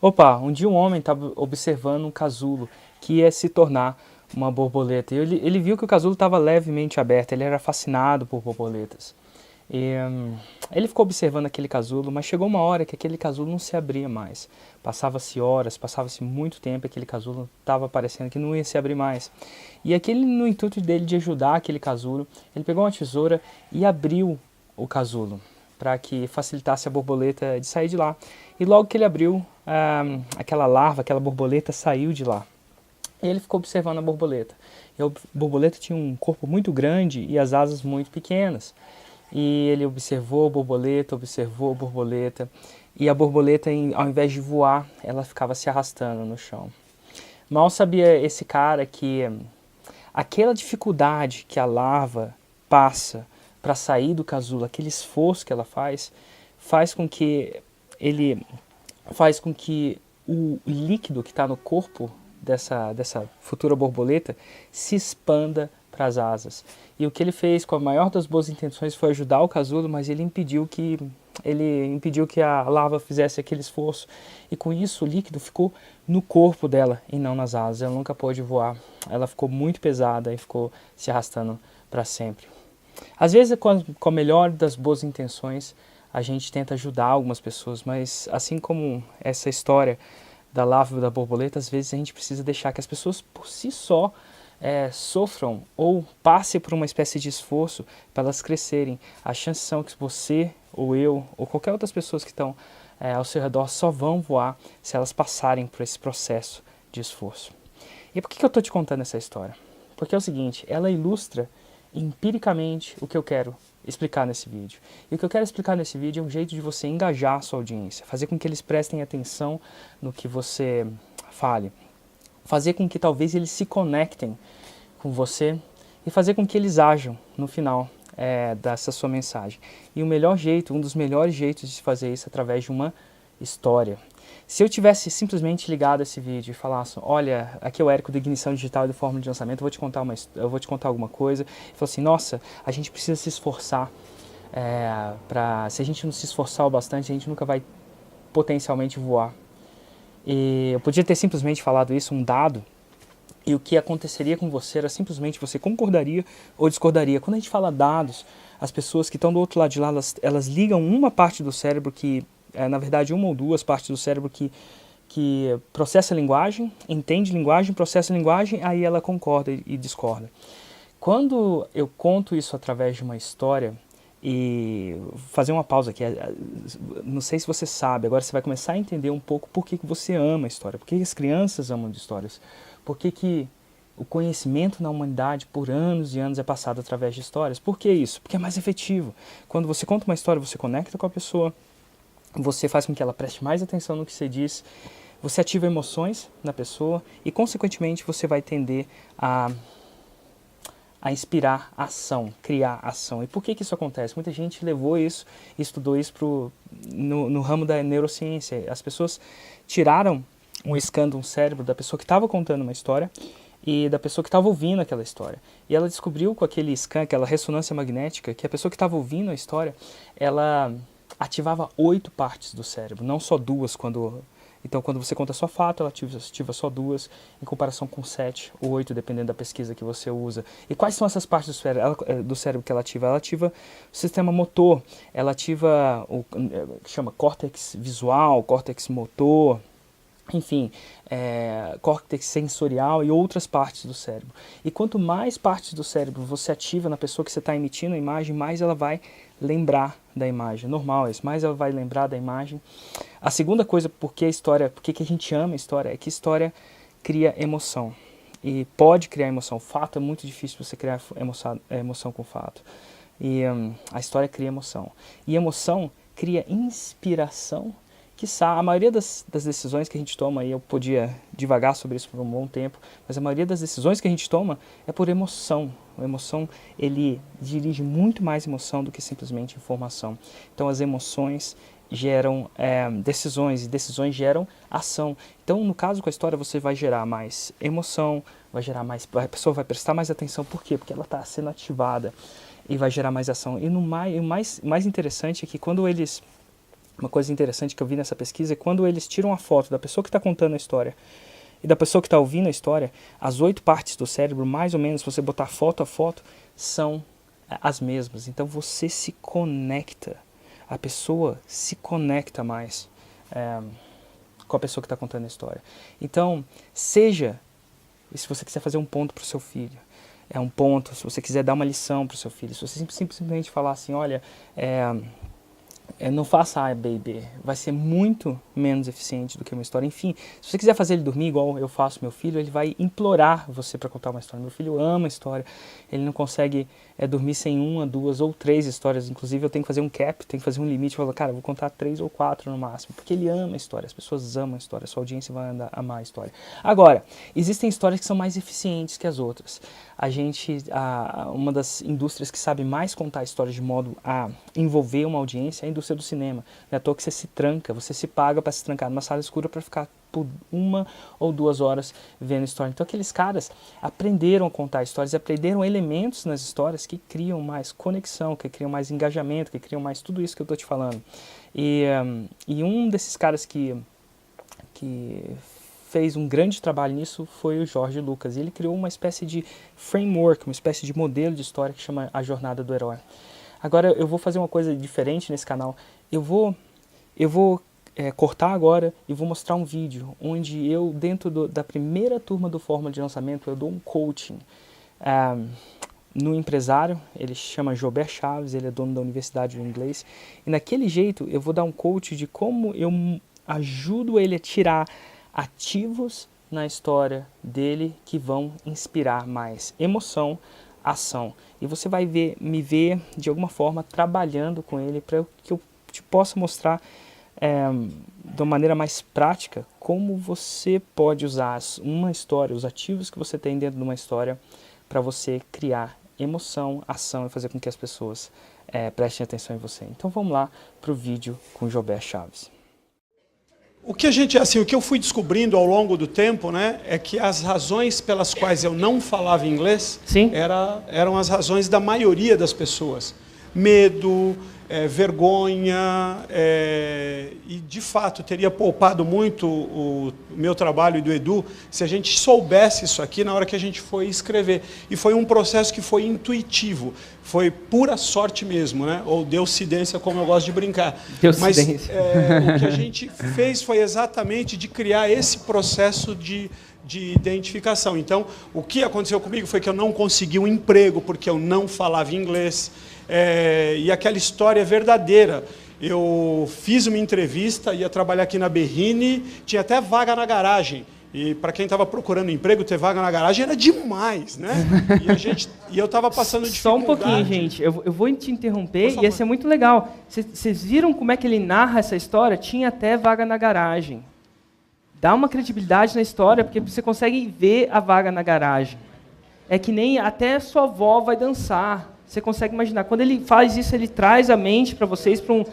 Opa, um dia um homem estava observando um casulo que ia se tornar uma borboleta. E ele viu que o casulo estava levemente aberto, ele era fascinado por borboletas. E ele ficou observando aquele casulo, mas chegou uma hora que aquele casulo não se abria mais. Passava-se horas, passava-se muito tempo, aquele casulo estava parecendo que não ia se abrir mais. E aquele, no intuito dele de ajudar aquele casulo, ele pegou uma tesoura e abriu o casulo, para que facilitasse a borboleta de sair de lá. E logo que ele abriu, aquela larva, aquela borboleta saiu de lá. E ele ficou observando a borboleta. E a borboleta tinha um corpo muito grande e as asas muito pequenas. E ele observou a borboleta, e a borboleta, ao invés de voar, ela ficava se arrastando no chão. Mal sabia esse cara que aquela dificuldade que a larva passa para sair do casulo, aquele esforço que ela faz com que ele faz com que o líquido que está no corpo dessa futura borboleta se expanda para as asas. E o que ele fez com a maior das boas intenções foi ajudar o casulo, mas ele impediu que a larva fizesse aquele esforço. E com isso o líquido ficou no corpo dela e não nas asas. Ela nunca pôde voar. Ela ficou muito pesada e ficou se arrastando para sempre. Às vezes, com a melhor das boas intenções, a gente tenta ajudar algumas pessoas, mas assim como essa história da larva e da borboleta, às vezes a gente precisa deixar que as pessoas por si só sofram ou passem por uma espécie de esforço para elas crescerem. As chances são que você, ou eu, ou qualquer outras pessoas que estão ao seu redor só vão voar se elas passarem por esse processo de esforço. E por que eu estou te contando essa história? Porque é o seguinte, ela ilustra empiricamente o que eu quero explicar nesse vídeo. E o que eu quero explicar nesse vídeo é um jeito de você engajar a sua audiência, fazer com que eles prestem atenção no que você fale, fazer com que talvez eles se conectem com você e fazer com que eles ajam no final dessa sua mensagem. E o melhor jeito, um dos melhores jeitos de fazer isso é através de uma história. Se eu tivesse simplesmente ligado esse vídeo e falasse, olha, aqui é o Érico do Ignição Digital e do Fórmula de Lançamento, eu vou te contar alguma coisa, e falou assim, nossa, a gente precisa se esforçar, se a gente não se esforçar o bastante, a gente nunca vai potencialmente voar. E eu podia ter simplesmente falado isso, um dado, e o que aconteceria com você era simplesmente você concordaria ou discordaria. Quando a gente fala dados, as pessoas que estão do outro lado de lá, elas ligam uma parte do cérebro que na verdade uma ou duas partes do cérebro que processa a linguagem, entende linguagem, processa a linguagem, aí ela concorda e discorda. Quando eu conto isso através de uma história, e fazer uma pausa aqui, não sei se você sabe, agora você vai começar a entender um pouco por que você ama a história, por que as crianças amam de histórias, por que o conhecimento na humanidade por anos e anos é passado através de histórias. Por que isso? Porque é mais efetivo. Quando você conta uma história, você conecta com a pessoa, você faz com que ela preste mais atenção no que você diz, você ativa emoções na pessoa e, consequentemente, você vai tender a inspirar ação, criar ação. E por que isso acontece? Muita gente levou isso, estudou isso no ramo da neurociência. As pessoas tiraram um scan de um cérebro da pessoa que estava contando uma história e da pessoa que estava ouvindo aquela história. E ela descobriu com aquele scan, aquela ressonância magnética, que a pessoa que estava ouvindo a história, ela ativava 8 partes do cérebro, não só 2 Então, quando você conta só fato, ela ativa só 2, em comparação com 7 ou 8, dependendo da pesquisa que você usa. E quais são essas partes do cérebro que ela ativa? Ela ativa o sistema motor, ela ativa o que chama córtex visual, córtex motor, enfim, córtex sensorial e outras partes do cérebro. E quanto mais partes do cérebro você ativa na pessoa que você está emitindo a imagem, mais ela vai lembrar da imagem. Normal isso, mais ela vai lembrar da imagem. A segunda coisa, por que a gente ama a história, é que história cria emoção. E pode criar emoção. Fato é muito difícil você criar emoção com fato. E a história cria emoção. E emoção cria inspiração. Quiçá, a maioria das decisões que a gente toma, e eu podia divagar sobre isso por um bom tempo, mas a maioria das decisões que a gente toma é por emoção. A emoção, ele dirige muito mais emoção do que simplesmente informação. Então as emoções geram decisões, e decisões geram ação. Então, no caso com a história, você vai gerar mais emoção, a pessoa vai prestar mais atenção. Por quê? Porque ela está sendo ativada e vai gerar mais ação. E o mais interessante é que quando eles uma coisa interessante que eu vi nessa pesquisa é quando eles tiram a foto da pessoa que está contando a história e da pessoa que está ouvindo a história, as 8 partes do cérebro, mais ou menos, se você botar foto a foto, são as mesmas. Então você se conecta, a pessoa se conecta mais com a pessoa que está contando a história. Então, se você quiser fazer um ponto para o seu filho, é um ponto, se você quiser dar uma lição para o seu filho, se você simplesmente falar assim, olha, não faça A, B e B, vai ser muito menos eficiente do que uma história. Enfim, se você quiser fazer ele dormir igual eu faço meu filho, ele vai implorar você para contar uma história. Meu filho ama história, ele não consegue dormir sem 1, 2 ou 3 histórias. Inclusive eu tenho que fazer um cap, tenho que fazer um limite, eu falo, cara, eu vou contar 3 ou 4 no máximo, porque ele ama história, as pessoas amam história, a sua audiência vai amar a história. Agora, existem histórias que são mais eficientes que as outras. Uma das indústrias que sabe mais contar histórias de modo a envolver uma audiência é a indústria do cinema. Não é à toa que você se tranca, você se paga para se trancar numa sala escura para ficar por 1 ou 2 horas vendo história. Então aqueles caras aprenderam a contar histórias, aprenderam elementos nas histórias que criam mais conexão, que criam mais engajamento, que criam mais tudo isso que eu estou te falando. E um desses caras que fez um grande trabalho nisso foi o George Lucas. E ele criou uma espécie de framework, uma espécie de modelo de história que chama A Jornada do Herói. Agora eu vou fazer uma coisa diferente nesse canal. Eu vou cortar agora e vou mostrar um vídeo onde eu, dentro da primeira turma do Fórmula de Lançamento, eu dou um coaching no empresário. Ele chama Joubert Chaves, ele é dono da Universidade do Inglês. E naquele jeito eu vou dar um coach de como eu ajudo ele a tirar ativos na história dele que vão inspirar mais emoção, ação. E você vai me ver de alguma forma trabalhando com ele para que eu te possa mostrar de uma maneira mais prática como você pode usar uma história, os ativos que você tem dentro de uma história para você criar emoção, ação e fazer com que as pessoas prestem atenção em você. Então vamos lá para o vídeo com Joubert Chaves. O que eu fui descobrindo ao longo do tempo, né, é que as razões pelas quais eu não falava inglês eram as razões da maioria das pessoas. Medo, vergonha, e de fato teria poupado muito o meu trabalho e do Edu se a gente soubesse isso aqui na hora que a gente foi escrever. E foi um processo que foi intuitivo, foi pura sorte mesmo, né? Ou deucidência, como eu gosto de brincar. Mas o que a gente fez foi exatamente de criar esse processo de identificação. Então, o que aconteceu comigo foi que eu não consegui um emprego porque eu não falava inglês. E aquela história é verdadeira. Eu fiz uma entrevista, ia trabalhar aqui na Berrini, tinha até vaga na garagem. E para quem estava procurando emprego, ter vaga na garagem era demais, né? E eu estava passando dificuldade. Só um pouquinho, gente. Eu vou te interromper e ia ser muito legal. Vocês viram como é que ele narra essa história? Tinha até vaga na garagem. Dá uma credibilidade na história, porque você consegue ver a vaga na garagem. É que nem até sua avó vai dançar. Você consegue imaginar. Quando ele faz isso, ele traz a mente para vocês para um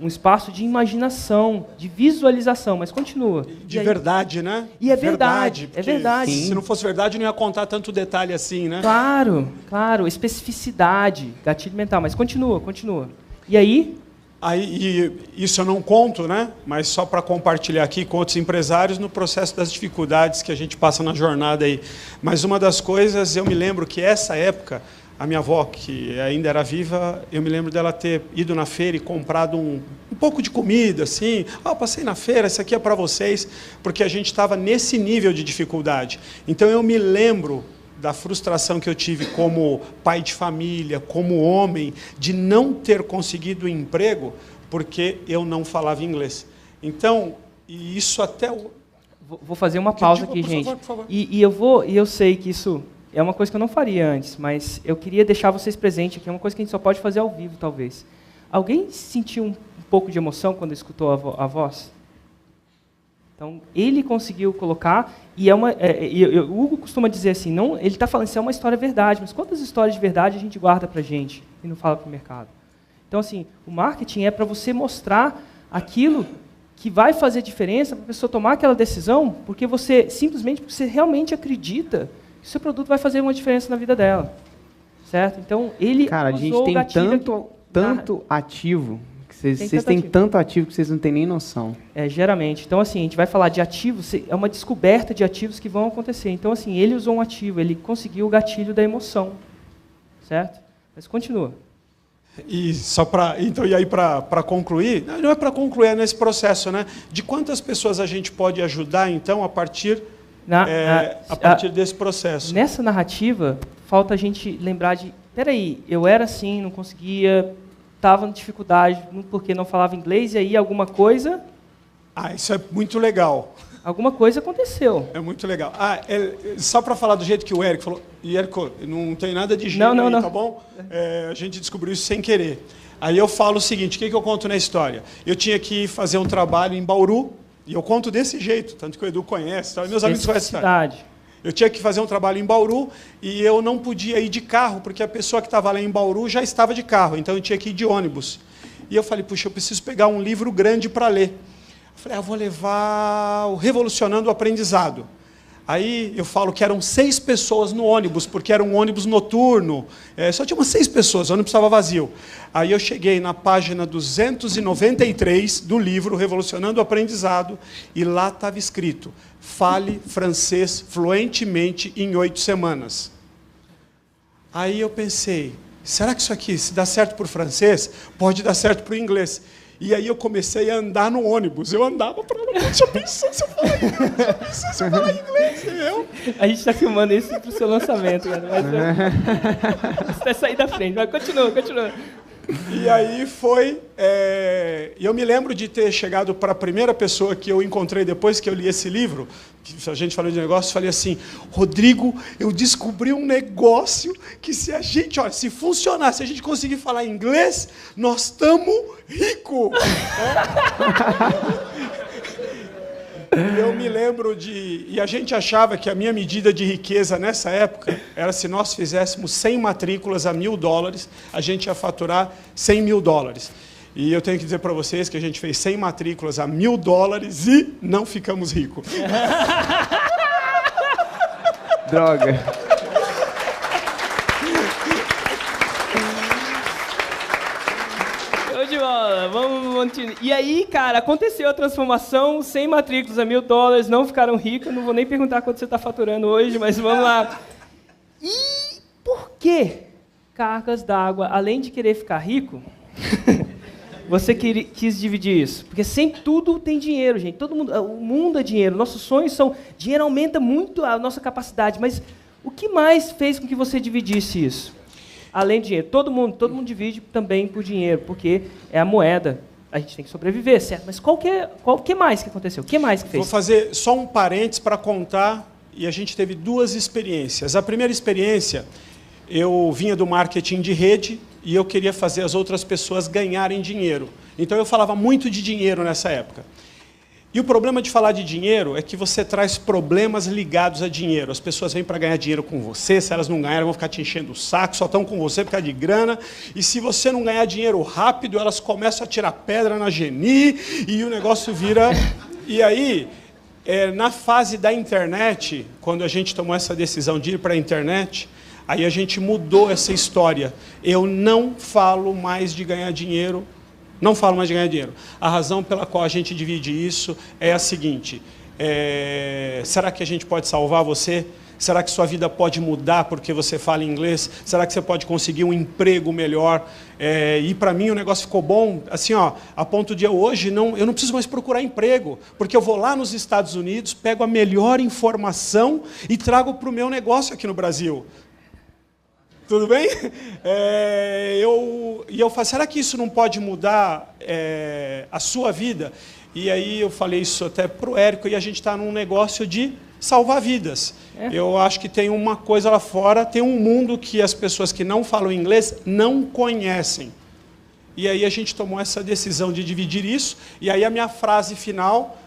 espaço de imaginação, de visualização. Mas continua. De verdade, né? E é verdade. É verdade. Se não fosse verdade, não ia contar tanto detalhe assim, né? Claro, claro. Especificidade, gatilho mental. Mas continua. E aí? Isso eu não conto, né? Mas só para compartilhar aqui com outros empresários no processo das dificuldades que a gente passa na jornada aí. Mas uma das coisas, eu me lembro que essa época, a minha avó, que ainda era viva, eu me lembro dela ter ido na feira e comprado um pouco de comida, assim. Passei na feira, isso aqui é para vocês, porque a gente estava nesse nível de dificuldade. Então eu me lembro da frustração que eu tive como pai de família, como homem, de não ter conseguido emprego porque eu não falava inglês. Então, e isso até... Vou fazer uma pausa aqui, gente. Por favor. E eu sei que isso é uma coisa que eu não faria antes, mas eu queria deixar vocês presentes aqui, é uma coisa que a gente só pode fazer ao vivo, talvez. Alguém sentiu um pouco de emoção quando escutou a voz? Então, ele conseguiu colocar, e o Hugo costuma dizer assim, não, ele está falando, isso é uma história verdade, mas quantas histórias de verdade a gente guarda para a gente e não fala para o mercado? Então, assim, o marketing é para você mostrar aquilo que vai fazer diferença para a pessoa tomar aquela decisão, porque você realmente acredita que o seu produto vai fazer uma diferença na vida dela. Certo? Então, ele Cara, a gente tem tanto ativo que Vocês têm tanto ativo que vocês não têm nem noção. Geralmente. Então, assim, a gente vai falar de ativos, é uma descoberta de ativos que vão acontecer. Então, assim, ele usou um ativo, ele conseguiu o gatilho da emoção. Certo? Mas continua. E só para e aí para concluir, não é para concluir, é nesse processo, né? De quantas pessoas a gente pode ajudar então a partir desse processo? Nessa narrativa falta a gente lembrar de, peraí, eu era assim, não conseguia, estava em dificuldade porque não falava inglês e aí alguma coisa. Isso é muito legal. Alguma coisa aconteceu. É muito legal. Só para falar do jeito que o Érico falou, e Érico, não tem nada de gênio aí, tá bom? A gente descobriu isso sem querer. Aí eu falo o seguinte, o que eu conto na história? Eu tinha que fazer um trabalho em Bauru, e eu conto desse jeito, tanto que o Edu conhece, meus amigos conhecem a história. Eu tinha que fazer um trabalho em Bauru, e eu não podia ir de carro, porque a pessoa que estava lá em Bauru já estava de carro, então eu tinha que ir de ônibus. E eu falei, puxa, eu preciso pegar um livro grande para ler. Eu falei, vou levar o Revolucionando o Aprendizado. Aí eu falo que eram 6 pessoas no ônibus, porque era um ônibus noturno. Só tinha umas 6 pessoas, o ônibus estava vazio. Aí eu cheguei na página 293 do livro Revolucionando o Aprendizado, e lá estava escrito, fale francês fluentemente em 8 semanas. Aí eu pensei, será que isso aqui, se dá certo para o francês, pode dar certo para o inglês? E aí eu comecei a andar no ônibus. Eu andava para lá, já pensou se eu falar inglês? Já pensou se eu falar inglês? A gente está filmando isso para o seu lançamento, cara. Mas você vai sair da frente. Mas continua. E aí foi... eu me lembro de ter chegado para a primeira pessoa que eu encontrei depois que eu li esse livro, que a gente falou de negócio, falei assim, Rodrigo, eu descobri um negócio que se a gente, se funcionar, se a gente conseguir falar inglês, nós estamos ricos. Eu me lembro e a gente achava que a minha medida de riqueza nessa época era se nós fizéssemos 100 matrículas a $1.000, a gente ia faturar $100.000. E eu tenho que dizer para vocês que a gente fez 100 matrículas a $1.000 e não ficamos ricos. Droga. Vamos continuar. E aí, cara, aconteceu a transformação, 100 matrículas a $1.000, não ficaram ricos. Não vou nem perguntar quanto você está faturando hoje, mas vamos lá. E por que cargas d'água, além de querer ficar rico, você quis dividir isso? Porque sempre tudo tem dinheiro, gente. Todo mundo, o mundo é dinheiro. Nossos sonhos são... Dinheiro aumenta muito a nossa capacidade, mas o que mais fez com que você dividisse isso? Além de dinheiro, todo mundo divide também por dinheiro, porque é a moeda. A gente tem que sobreviver, certo? Mas o que mais que aconteceu? O que mais que fez? Vou fazer só um parênteses para contar, e a gente teve 2 experiências. A primeira experiência, eu vinha do marketing de rede, e eu queria fazer as outras pessoas ganharem dinheiro. Então eu falava muito de dinheiro nessa época. E o problema de falar de dinheiro é que você traz problemas ligados a dinheiro. As pessoas vêm para ganhar dinheiro com você, se elas não ganharem, vão ficar te enchendo o saco, só estão com você por causa de grana. E se você não ganhar dinheiro rápido, elas começam a tirar pedra na Geni e o negócio vira... E aí, na fase da internet, quando a gente tomou essa decisão de ir para a internet, aí a gente mudou essa história. Eu não falo mais de ganhar dinheiro. Não falo mais de ganhar dinheiro. A razão pela qual a gente divide isso é a seguinte, será que a gente pode salvar você? Será que sua vida pode mudar porque você fala inglês? Será que você pode conseguir um emprego melhor? E para mim o negócio ficou bom, assim, a ponto de eu hoje eu não preciso mais procurar emprego, porque eu vou lá nos Estados Unidos, pego a melhor informação e trago para o meu negócio aqui no Brasil. Tudo bem? Eu falo, será que isso não pode mudar a sua vida? E aí eu falei isso até para o Érico, e a gente está num negócio de salvar vidas. Eu acho que tem uma coisa lá fora, tem um mundo que as pessoas que não falam inglês não conhecem. E aí a gente tomou essa decisão de dividir isso, e aí a minha frase final...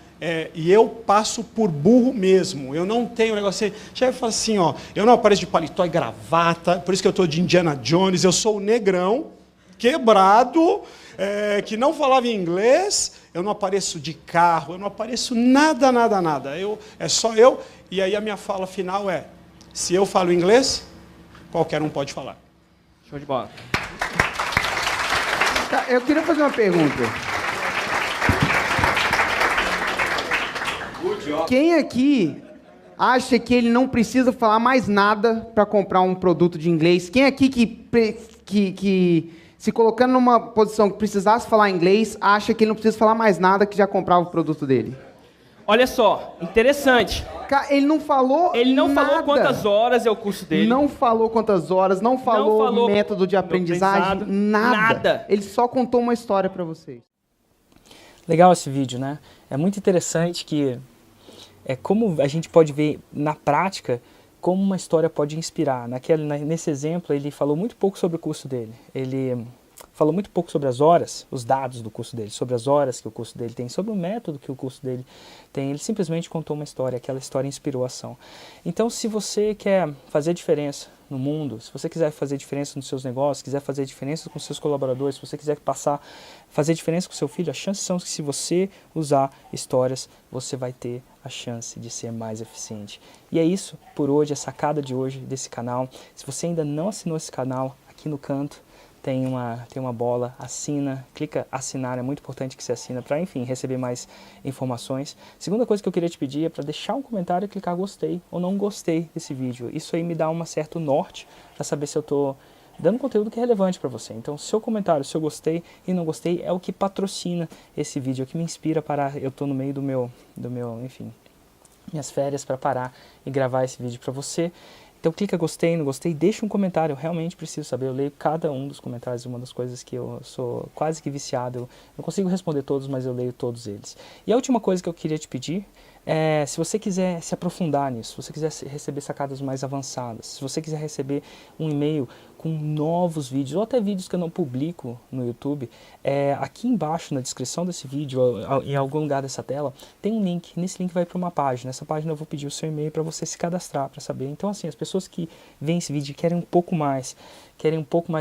e eu passo por burro mesmo, eu não tenho negócio assim, já fala assim, eu não apareço de paletó e gravata, por isso que eu estou de Indiana Jones, eu sou o negrão, quebrado, que não falava inglês, eu não apareço de carro, eu não apareço nada, é só eu, e aí a minha fala final é, se eu falo inglês, qualquer um pode falar. Show de bola. Eu queria fazer uma pergunta. Quem aqui acha que ele não precisa falar mais nada para comprar um produto de inglês? Quem aqui que se colocando numa posição que precisasse falar inglês, acha que ele não precisa falar mais nada que já comprava o produto dele? Olha só, interessante. Ele não falou Ele não nada. falou quantas horas é o curso dele. Não falou quantas horas, não falou método de aprendizagem, nada. Ele só contou uma história para vocês. Legal esse vídeo, né? É muito interessante que como a gente pode ver na prática como uma história pode inspirar. Nesse exemplo, ele falou muito pouco sobre o curso dele. Ele falou muito pouco sobre as horas, os dados do curso dele, sobre as horas que o curso dele tem, sobre o método que o curso dele tem. Ele simplesmente contou uma história, aquela história inspirou a ação. Então, se você quer fazer diferença no mundo, se você quiser fazer diferença nos seus negócios, quiser fazer diferença com seus colaboradores, se você quiser fazer diferença com seu filho, as chances são que se você usar histórias, você vai ter a chance de ser mais eficiente. E é isso por hoje, a sacada de hoje desse canal. Se você ainda não assinou esse canal, aqui no canto tem uma bola, assina, clica assinar, é muito importante que você assina para, enfim, receber mais informações. Segunda coisa que eu queria te pedir é para deixar um comentário e clicar gostei ou não gostei desse vídeo. Isso aí me dá um certo norte para saber se eu estou dando conteúdo que é relevante para você. Então, seu comentário, se eu gostei e não gostei, é o que patrocina esse vídeo, é o que me inspira para, eu estou no meio do meu, enfim, minhas férias para parar e gravar esse vídeo para você. Então clica gostei, não gostei, deixa um comentário, eu realmente preciso saber, eu leio cada um dos comentários, uma das coisas que eu sou quase que viciado, eu não consigo responder todos, mas eu leio todos eles. E a última coisa que eu queria te pedir é, se você quiser se aprofundar nisso, se você quiser receber sacadas mais avançadas, se você quiser receber um e-mail com novos vídeos, ou até vídeos que eu não publico no YouTube, aqui embaixo na descrição desse vídeo, em algum lugar dessa tela, tem um link. Nesse link vai para uma página. Nessa página eu vou pedir o seu e-mail para você se cadastrar, para saber. Então assim, as pessoas que veem esse vídeo e querem um pouco mais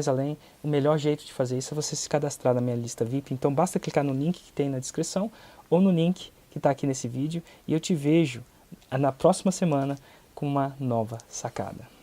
além, o melhor jeito de fazer isso é você se cadastrar na minha lista VIP. Então basta clicar no link que tem na descrição, ou no link que está aqui nesse vídeo, e eu te vejo na próxima semana com uma nova sacada.